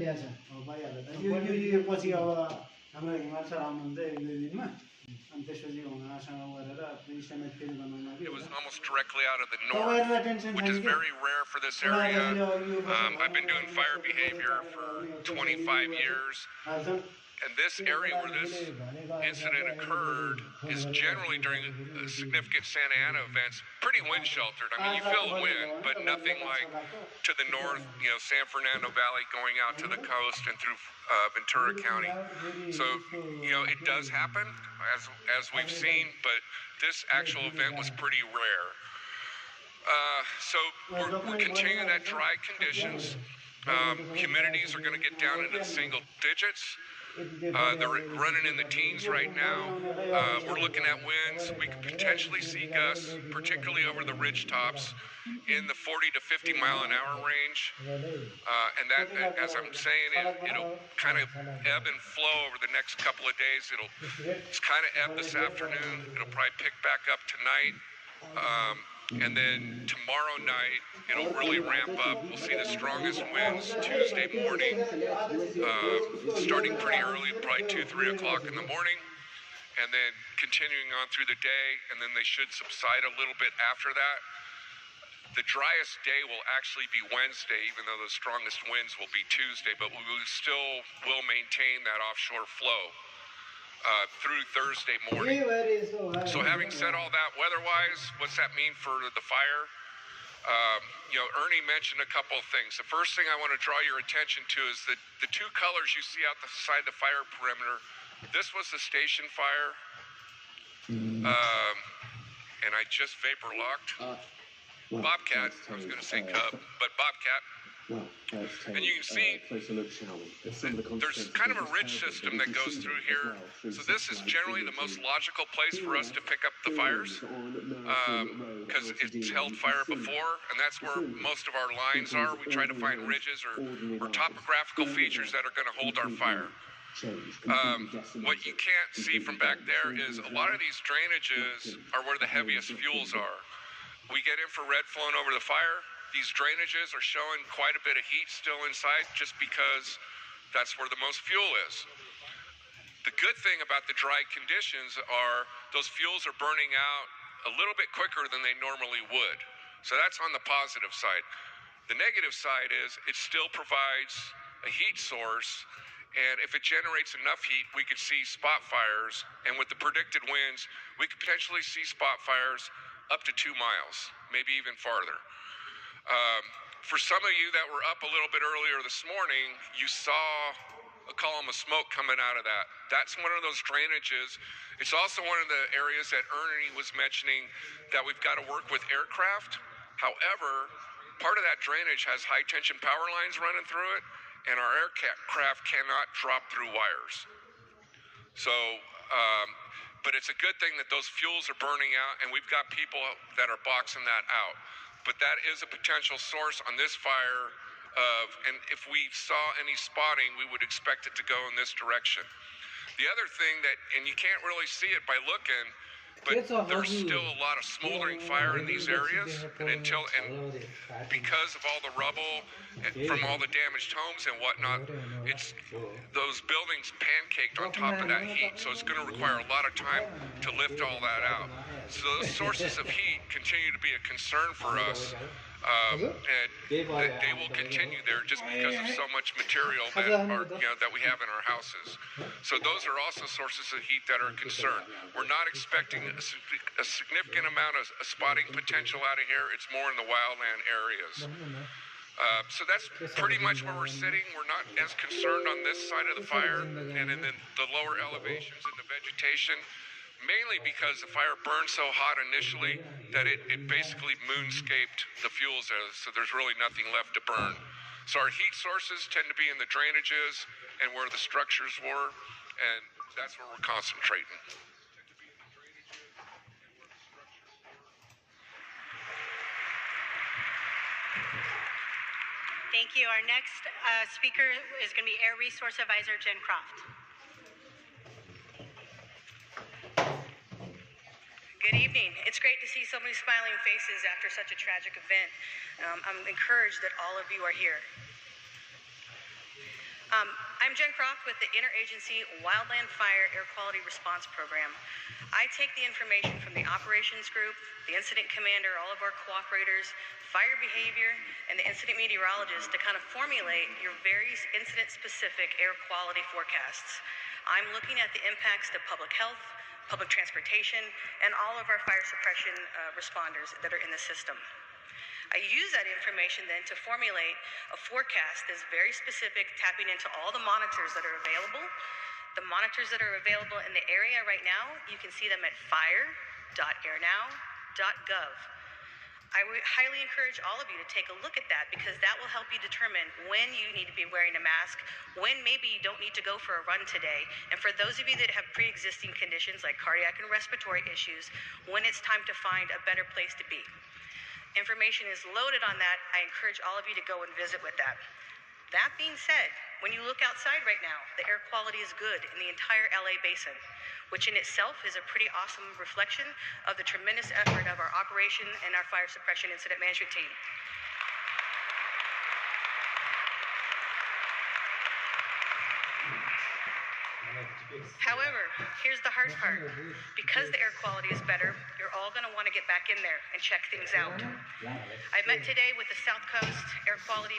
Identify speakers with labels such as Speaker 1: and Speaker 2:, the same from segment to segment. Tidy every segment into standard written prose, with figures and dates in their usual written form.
Speaker 1: ल्याछ अब भइहाल्यो त यो पछि अब हाम्रो हिमाल सर आउनुहुन्छ एक दुई दिनमा अनि त्यसपछि उहाँसँग गरेर इस्टिमेट फेरि बनाउन
Speaker 2: It was almost directly out of the north, which is very rare for this area. I've been doing fire behavior for 25 years. And this area where this incident occurred is generally during significant Santa Ana events, pretty wind sheltered. I mean, you feel the wind, but nothing like to the north, you know, San Fernando Valley going out to the coast and through Ventura County. So, you know, it does happen, as we've seen, but this actual event was pretty rare. So we're continuing that dry conditions. Humidities are going to get down into the single digits. They're running in the teens right now. We're looking at winds. We could potentially see gusts, particularly over the ridge tops, in the 40 to 50 mile an hour range. And that, as I'm saying, it'll kind of ebb and flow over the next couple of days. It's kind of ebb this afternoon. It'll probably pick back up tonight. And then tomorrow night, it'll really ramp up. We'll see the strongest winds Tuesday morning, starting pretty early, probably 2, 3 o'clock in the morning, and then continuing on through the day, and then they should subside a little bit after that. The driest day will actually be Wednesday, even though the strongest winds will be Tuesday, but we will maintain that offshore flow through Thursday morning. So having said all that, weather-wise, what's that mean for the fire? You know, Ernie mentioned a couple of things. The first thing I want to draw your attention to is that the two colors you see out the side of the fire perimeter, this was the station fire, and I just vapor locked. Bobcat, I was going to say Cub, but Bobcat. And you can see there's kind of a ridge system that goes through here. So this is generally the most logical place for us to pick up the fires because it's held fire before, and that's where most of our lines are. We try to find ridges or topographical features that are going to hold our fire. What you can't see from back there is a lot of these drainages are where the heaviest fuels are. We get infrared flowing over the fire. These drainages are showing quite a bit of heat still inside just because that's where the most fuel is. The good thing about the dry conditions are those fuels are burning out a little bit quicker than they normally would. So that's on the positive side. The negative side is it still provides a heat source, and if it generates enough heat, we could see spot fires, and with the predicted winds, we could potentially see spot fires up to 2 miles, maybe even farther. For some of you that were up a little bit earlier this morning, you saw a column of smoke coming out of that. That's one of those drainages. It's also one of the areas that Ernie was mentioning that we've got to work with aircraft. However, part of that drainage has high tension power lines running through it, and our aircraft cannot drop through wires. So, but it's a good thing that those fuels are burning out, and we've got people that are boxing that out. But that is a potential source on this fire and if we saw any spotting, we would expect it to go in this direction. The other thing that, and you can't really see it by looking, but there's still a lot of smoldering fire in these areas, and because of all the rubble from all the damaged homes and whatnot, it's those buildings pancaked on top of that heat, so it's going to require a lot of time to lift all that out. So those sources of heat continue to be a concern for us, and they will continue there just because of so much material that we have in our houses. So those are also sources of heat that are a concern. We're not expecting a significant amount of spotting potential out of here. It's more in the wildland areas. So that's pretty much where we're sitting. We're not as concerned on this side of the fire and in the lower elevations in the vegetation, mainly because the fire burned so hot initially that it basically moonscaped the fuels there, so there's really nothing left to burn. So our heat sources tend to be in the drainages and where the structures were, and that's where we're concentrating.
Speaker 3: Thank you. Our next speaker is going to be Air Resource Advisor Jen Croft.
Speaker 4: Good evening. It's great to see so many smiling faces after such a tragic event. I'm encouraged that all of you are here. I'm Jen Croft with the Interagency Wildland Fire Air Quality Response Program. I take the information from the operations group, the incident commander, all of our cooperators, fire behavior, and the incident meteorologist to kind of formulate your various incident-specific air quality forecasts. I'm looking at the impacts to public health, public transportation, and all of our fire suppression responders that are in the system. I use that information then to formulate a forecast that's very specific, tapping into all the monitors that are available. The monitors that are available in the area right now, you can see them at fire.airnow.gov. I would highly encourage all of you to take a look at that, because that will help you determine when you need to be wearing a mask, when maybe you don't need to go for a run today, and for those of you that have pre-existing conditions like cardiac and respiratory issues, when it's time to find a better place to be. Information is loaded on that. I encourage all of you to go and visit with that. That being said, when you look outside right now, the air quality is good in the entire LA basin, which in itself is a pretty awesome reflection of the tremendous effort of our operation and our fire suppression incident management team. However, here's the hard part. Because the air quality is better, you're all going to want to get back in there and check things out. I met today with the South Coast Air Quality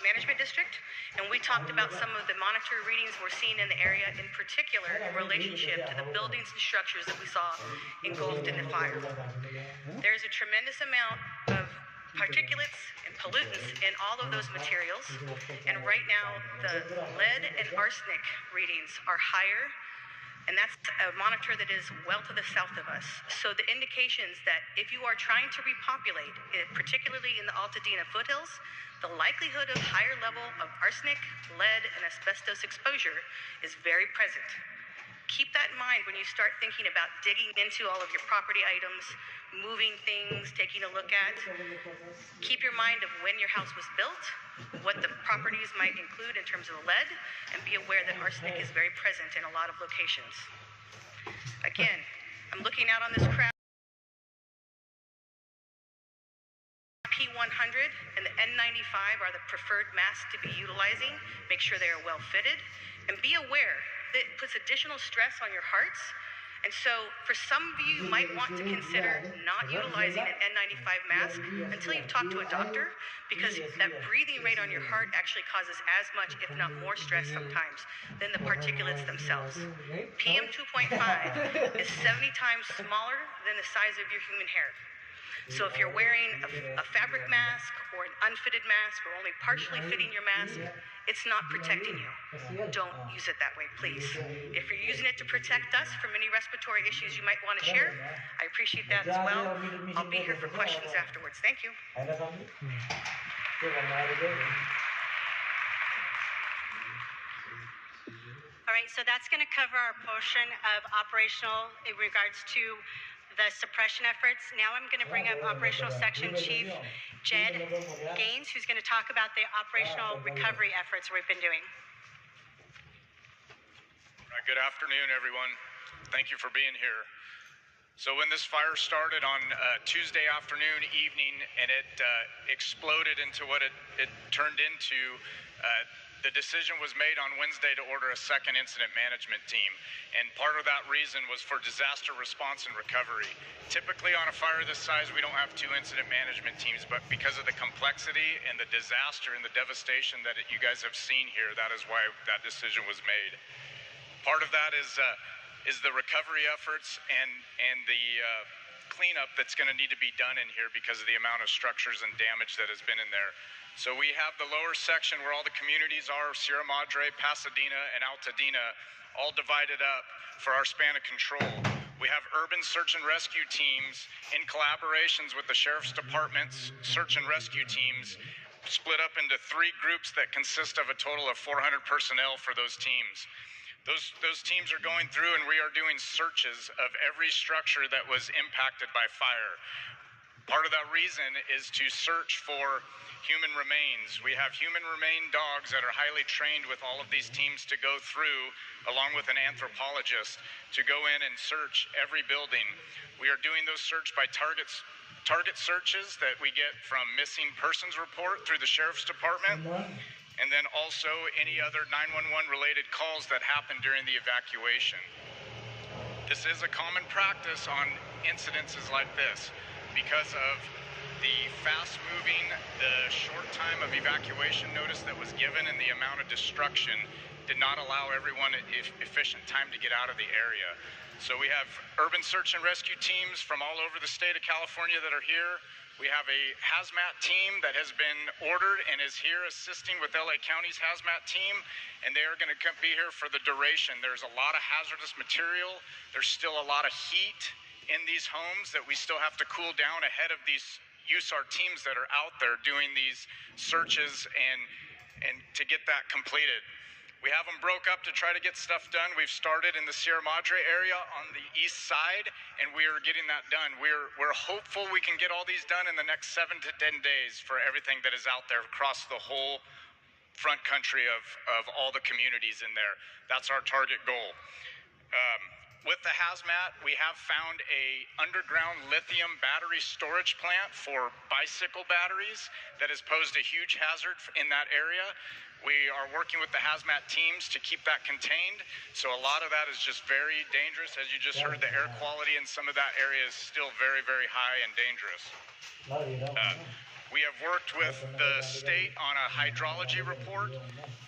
Speaker 4: Management District, and we talked about some of the monitor readings we're seeing in the area, in particular in relationship to the buildings and structures that we saw engulfed in the fire. There's a tremendous amount of particulates and pollutants in all of those materials, and right now the lead and arsenic readings are higher, and that's a monitor that is well to the south of us. So the indications that if you are trying to repopulate, particularly in the Altadena foothills, the likelihood of higher level of arsenic, lead, and asbestos exposure is very present. Keep that in mind when you start thinking about digging into all of your property items, moving things, taking a look at. Keep your mind of when your house was built, what the properties might include in terms of lead, and be aware that arsenic is very present in a lot of locations. Again, I'm looking out on this crowd. P100 and the N95 are the preferred masks to be utilizing. Make sure they are well fitted, and be aware that it puts additional stress on your hearts. And so for some of you, you might want to consider not utilizing an N95 mask until you've talked to a doctor, because that breathing rate on your heart actually causes as much, if not more, stress sometimes than the particulates themselves. PM 2.5 is 70 times smaller than the size of your human hair. So if you're wearing a fabric mask or an unfitted mask, or only partially fitting your mask, it's not protecting you. Don't use it that way, please. If you're using it to protect us from any respiratory issues you might want to share, I appreciate that as well. I'll be here for questions afterwards. Thank you.
Speaker 3: All right, so that's going to cover our portion of operational in regards to the suppression efforts. Now I'm going to bring up Operational Section Chief Jed Gaines, who's going to talk about the operational recovery efforts we've been doing.
Speaker 5: Good afternoon, everyone. Thank you for being here. So when this fire started on Tuesday afternoon, evening, and it exploded into what it turned into, the decision was made on Wednesday to order a second incident management team. And part of that reason was for disaster response and recovery. Typically on a fire this size, we don't have two incident management teams, but because of the complexity and the disaster and the devastation that you guys have seen here, that is why that decision was made. Part of that is the recovery efforts and the cleanup that's going to need to be done in here because of the amount of structures and damage that has been in there. So we have the lower section where all the communities are, Sierra Madre, Pasadena, and Altadena, all divided up for our span of control. We have urban search and rescue teams in collaborations with the Sheriff's Department's search and rescue teams, split up into 3 groups that consist of a total of 400 personnel for those teams. Those teams are going through, and we are doing searches of every structure that was impacted by fire. Part of that reason is to search for human remains. We have human remain dogs that are highly trained with all of these teams to go through, along with an anthropologist, to go in and search every building. We are doing those search by target searches that we get from missing persons report through the Sheriff's Department. and then also any other 911 related calls that happen during the evacuation. This is a common practice on incidences like this because of the fast moving, the short time of evacuation notice that was given, and the amount of destruction did not allow everyone efficient time to get out of the area. So we have urban search and rescue teams from all over the state of California that are here. We have a hazmat team that has been ordered and is here assisting with LA County's hazmat team, and they are going to be here for the duration. There's a lot of hazardous material. There's still a lot of heat in these homes that we still have to cool down ahead of these USAR teams that are out there doing these searches and to get that completed. We have them broke up to try to get stuff done. We've started in the Sierra Madre area on the east side, and we are getting that done. We're hopeful we can get all these done in the next 7 to 10 days for everything that is out there across the whole front country of all the communities in there. That's our target goal. With the hazmat, we have found a underground lithium battery storage plant for bicycle batteries that has posed a huge hazard in that area. We are working with the hazmat teams to keep that contained. So a lot of that is just very dangerous. As you just heard, the air quality in some of that area is still very, very high and dangerous. We have worked with the state on a hydrology report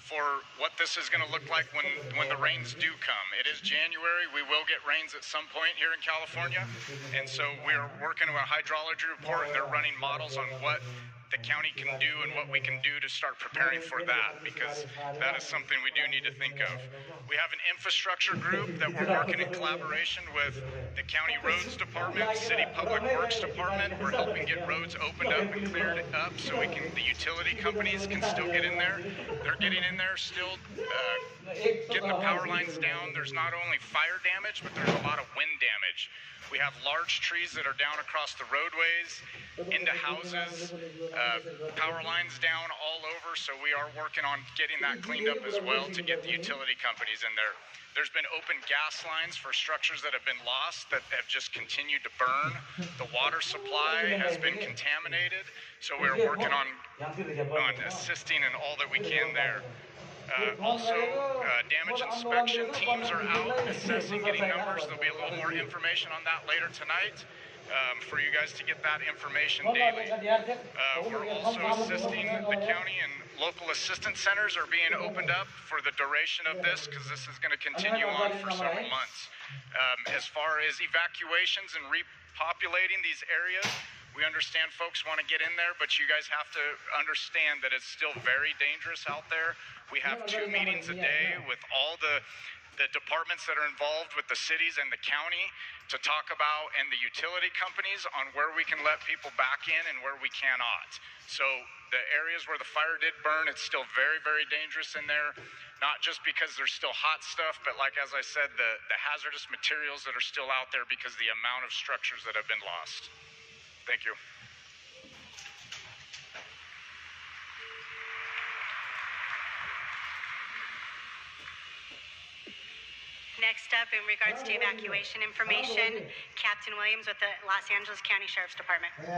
Speaker 5: for what this is going to look like when the rains do come. It is January. We will get rains at some point here in California. And so we're working on a hydrology report, and they're running models on what the county can do and what we can do to start preparing for that, because that is something we do need to think of. We have an infrastructure group that we're working in collaboration with the county roads department, city public works department. We're helping get roads opened up and cleared up so the utility companies can still get in there. They're getting in there still, getting the power lines down. There's not only fire damage, but there's a lot of wind damage. We have large trees that are down across the roadways, into houses, power lines down all over, so we are working on getting that cleaned up as well to get the utility companies in there. There's been open gas lines for structures that have been lost that have just continued to burn. The water supply has been contaminated, so we're working on assisting in all that we can there. Also, damage inspection teams are out assessing, getting numbers. There'll be a little more information on that later tonight for you guys to get that information daily. We're also assisting the county, and local assistance centers are being opened up for the duration of this, because this is going to continue on for several months. As far as evacuations and repopulating these areas, we understand folks want to get in there, but you guys have to understand that it's still very dangerous out there. We have 2 meetings a day with all the departments that are involved with the cities and the county to talk about, and the utility companies, on where we can let people back in and where we cannot. So the areas where the fire did burn, it's still very, very dangerous in there, not just because there's still hot stuff, but like, as I said, the hazardous materials that are still out there because of the amount of structures that have been lost. Thank you.
Speaker 3: Next up, in regards to evacuation information, Captain Williams with the Los Angeles County Sheriff's Department.
Speaker 6: Good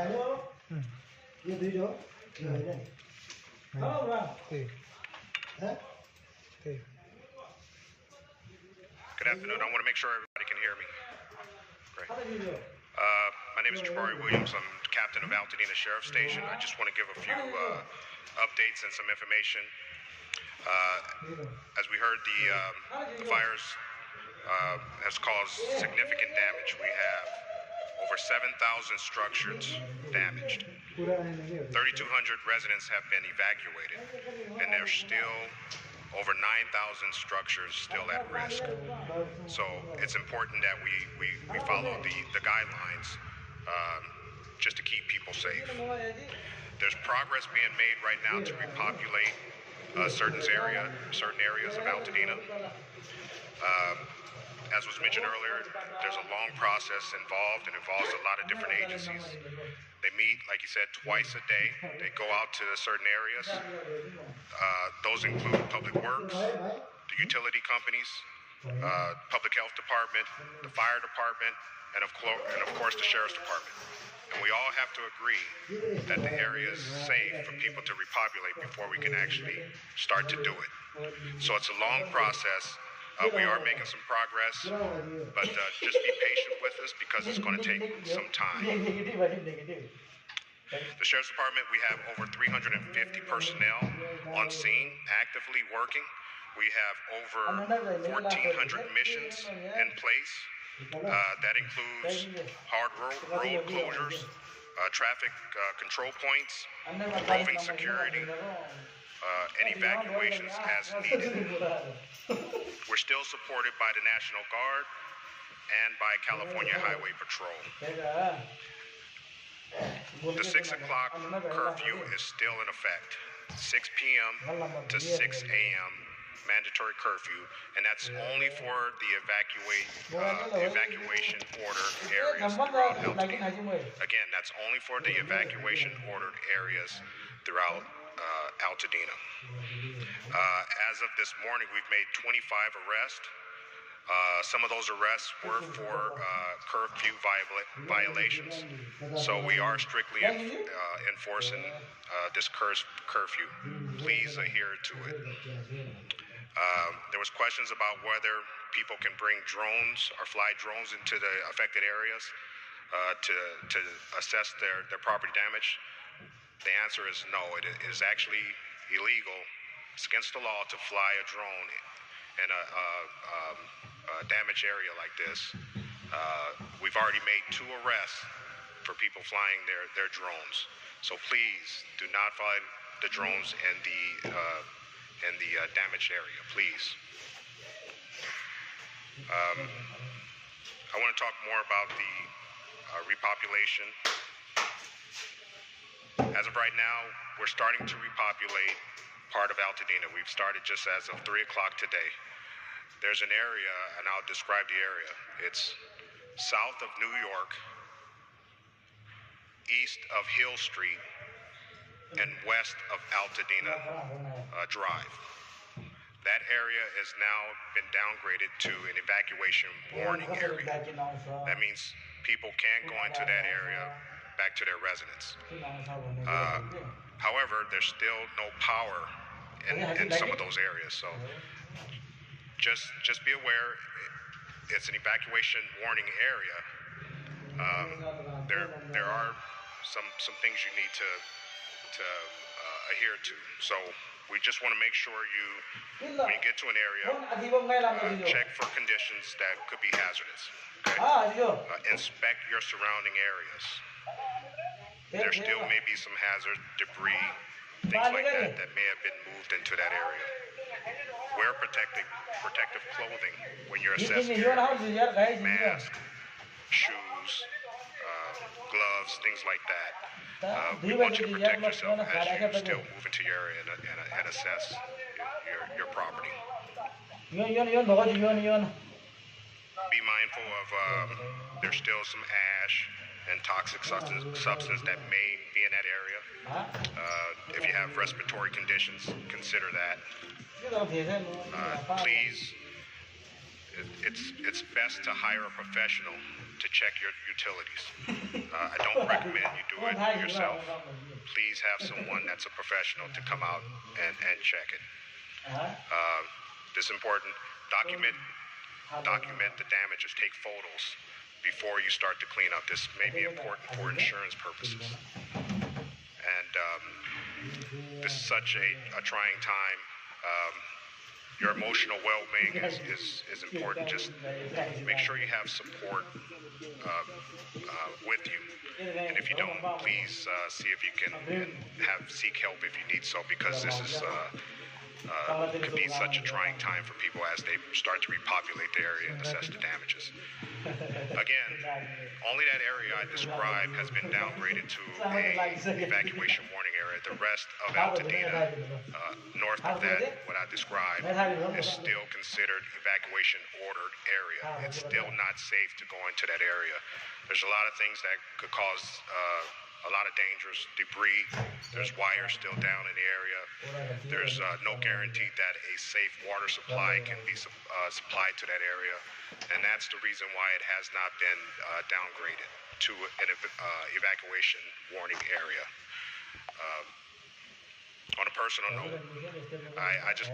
Speaker 6: afternoon. I want to make sure everybody can hear me. Great. My name is Jabari Williams. I'm captain of Altadena Sheriff Station. I just want to give a few updates and some information. As we heard, the fires has caused significant damage. We have over 7,000 structures damaged. 3,200 residents have been evacuated, and there's still over 9,000 structures still at risk. So it's important that we follow the guidelines just to keep people safe. There's progress being made right now to repopulate certain areas of Altadena. As was mentioned earlier, there's a long process involved, and involves a lot of different agencies. They meet, like you said, twice a day. They go out to certain areas. Those include public works, the utility companies, public health department, the fire department, and of course the Sheriff's Department. And we all have to agree that the area is safe for people to repopulate before we can actually start to do it. So it's a long process. We are making some progress, but just be patient with us because it's going to take some time. The Sheriff's Department, we have over 350 personnel on scene, actively working. We have over 1,400 missions in place. That includes hard road closures, traffic control points, roving security, and evacuations as needed. We're still supported by the National Guard and by California Highway Patrol. The 6 o'clock curfew is still in effect. 6 p.m. to 6 a.m. mandatory curfew, and that's only for the evacuation ordered areas throughout Altadena. Again, that's only for the evacuation ordered areas throughout Altadena. As of this morning, we've made 25 arrests. Some of those arrests were for curfew violations, so we are strictly enforcing this curfew. Please adhere to it. There was questions about whether people can bring drones or fly drones into the affected areas to assess their property damage. The answer is no. It is actually illegal. It's against the law to fly a drone in a damaged area like this. We've already made 2 arrests for people flying their drones. So please do not fly the drones in the damaged area, please. I want to talk more about the repopulation. As of right now, we're starting to repopulate part of Altadena. We've started just as of 3 o'clock today. There's an area, and I'll describe the area. It's south of New York, east of Hill Street, and west of Altadena Drive. That area has now been downgraded to an evacuation warning area. That means people can't go into that area back to their residence. However, there's still no power in some of those areas, so just be aware it's an evacuation warning area. There are some things you need to adhere to. So we just want to make sure when you get to an area, check for conditions that could be hazardous. Okay? Inspect your surrounding areas. There still may be some hazard, debris, things like that may have been moved into that area. Wear protective clothing when you're assessing your area. Mask, shoes, gloves, things like that. We want you to protect yourself as you still move into your area and assess your property. Be mindful of there's still some ash and toxic substance that may be in that area. If you have respiratory conditions, consider that. Please, it's best to hire a professional to check your utilities. I don't recommend you do it yourself. Please have someone that's a professional to come out and check it. This is important. Document the damages. Take photos before you start to clean up. This may be important for insurance purposes. And this is such a trying time. Your emotional well-being is important. Just make sure you have support with you. And if you don't, please see if you can seek help if you need so, because this is could be such a trying time for people as they start to repopulate the area and assess the damages. Again, only that area I described has been downgraded to a evacuation warning area. The rest of Altadena, north of that, what I described, is still considered evacuation ordered area. It's still not safe to go into that area. There's a lot of things that could cause a lot of dangerous debris. There's wires still down in the area. There's no guarantee that a safe water supply can be supplied to that area. And that's the reason why it has not been downgraded to an evacuation warning area. On a personal note, I just